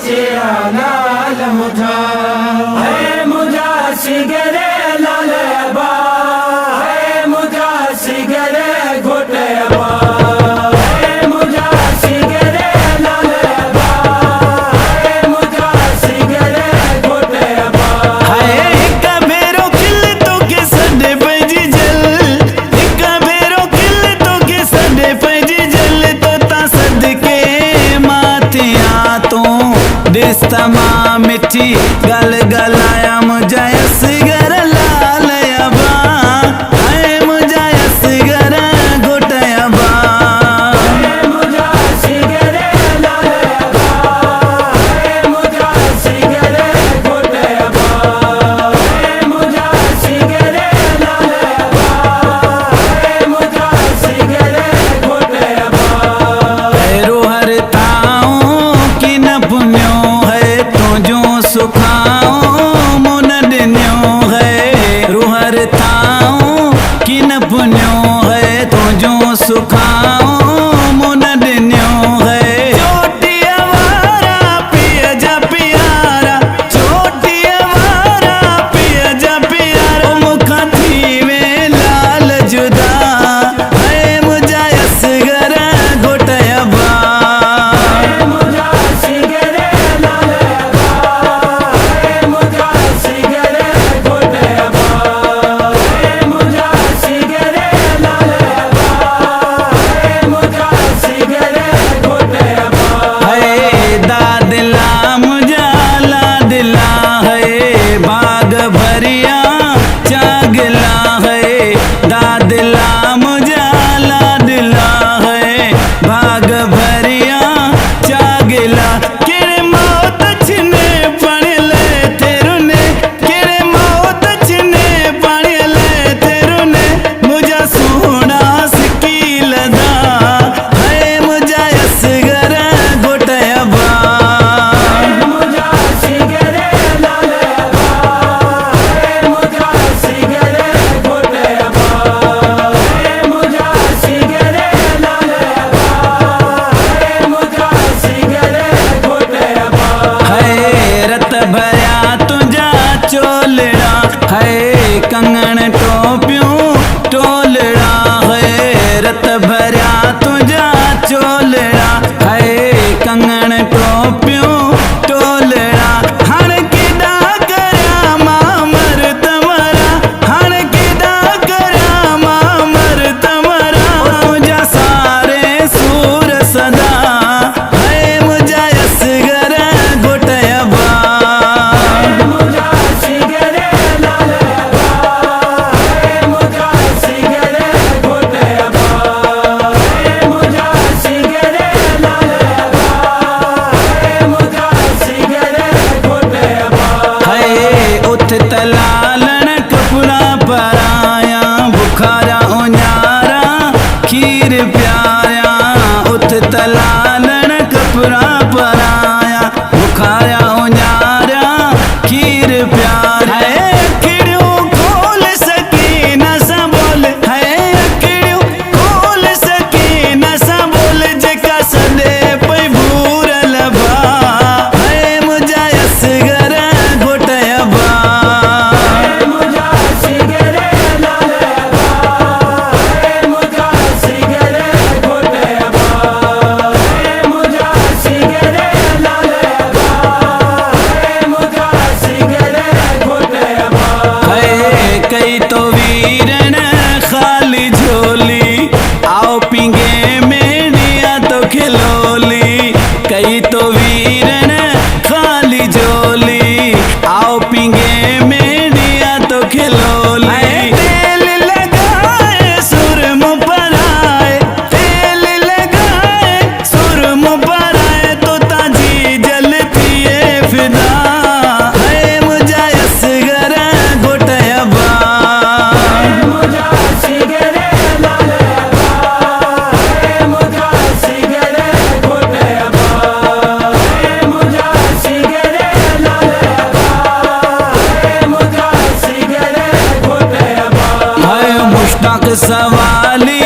लाल मुझा है मुझा सिगरे लाल बा है मुझा सिगरे घोटे बा है मुझा सिगरे लाल बा है मुझा सिगरे घोटे बा है कबेरो किल तो के सदे पजी जल कबेरो किल तो के सदे पजी जल तो ता सदके मातिया तो दिस्तमा मिठी गल गलाया मुझा असगर लाल अबा है मुझा असगर घोटे अबा है मुझा सिगरे लाल बा है मुझा सिगरे घोटे बा है मुझा सिगरे लाल बा है मुझा सिगरे घोटे बा रोहर ताओ कि न पुण्यो है तुझो सुखाओ मुन दिन्यो है रोहर ताओ कि न पुण्यो है तुझो सुखाओ मुन दिन्यो है छोटी अवारा पिया जा प्यारा छोटी अवारा पिया जा प्यारा मुखा थी में लाल जुदा है मुझा असगर घोटे अबा है मुझा सिगरे लाल बा है मुझा सिगरे घोटे बा है मुझा सिगरे लाल बा है मुझा सिगरे घोटे बा है दादिला मुझा लादिला है बाग भरिया चागला है दादिला मुझा लादिला है बाग भरिया चागला किरे मौत छिने पड़ ले तेरुने किरे मौत छिने पड़ ले तेरुने मुझा सोना सिकील दा है मुझा असगर घोटे अबा है मुझा सिगरे लाल बा है मुझा सिगरे घोटे बा है मुझा सिगरे लाल बा है मुझा सिगरे घोटे बा है रत भरिया तुझा चोलड़ा है कंगन टोपियों टोलड़ा है रत भरिया तुझा चोलड़ा है कंगन टोपियों टोलड़ा हण किदा करा मामर तमरा हण किदा करा मामर तमरा तुझा सारे सूर सदा है मुझा असगर घोटे अबा है मुझा सिगरे लाल बा है मुझा सिगरे घोटे बा है मुझा सिगरे लाल बा है मुझा सिगरे घोटे बा है उठ तलालन कपड़ा पराया बुखारा उन्यारा खीर प्यारा उठ तलालन कपड़ा पराया बुखारा उन्यारा खीर प्यारा है अखिड़ियों खोल सकी न संबोल है अखिड़ियों खोल सकी न संबोल जेका सदे पे भूर लबा है मुझा असगर घोटे अबा है मुझा सिगरे लाल बा है मुझा सिगरे घोटे बा है मुझा सिगरे लाल बा है मुझा सिगरे घोटे बा है कई तो वीरन खाली झोली आओ पिंगे मेडिया तो खिलोली कई तो वीरन खाली झोली आओ पिंगे मेडिया तो खिलोली तेल लगाए सुरम पर आए तेल लगाए सुरम पर आए तो ताजी जलती है फिदा है मुझा असगर घोटे अबा है मुझा सिगरे लाल बा है मुझा सिगरे घोटे बा है मुझा सिगरे लाल बा है मुझा सिगरे घोटे बा है मुश्ताक सवाली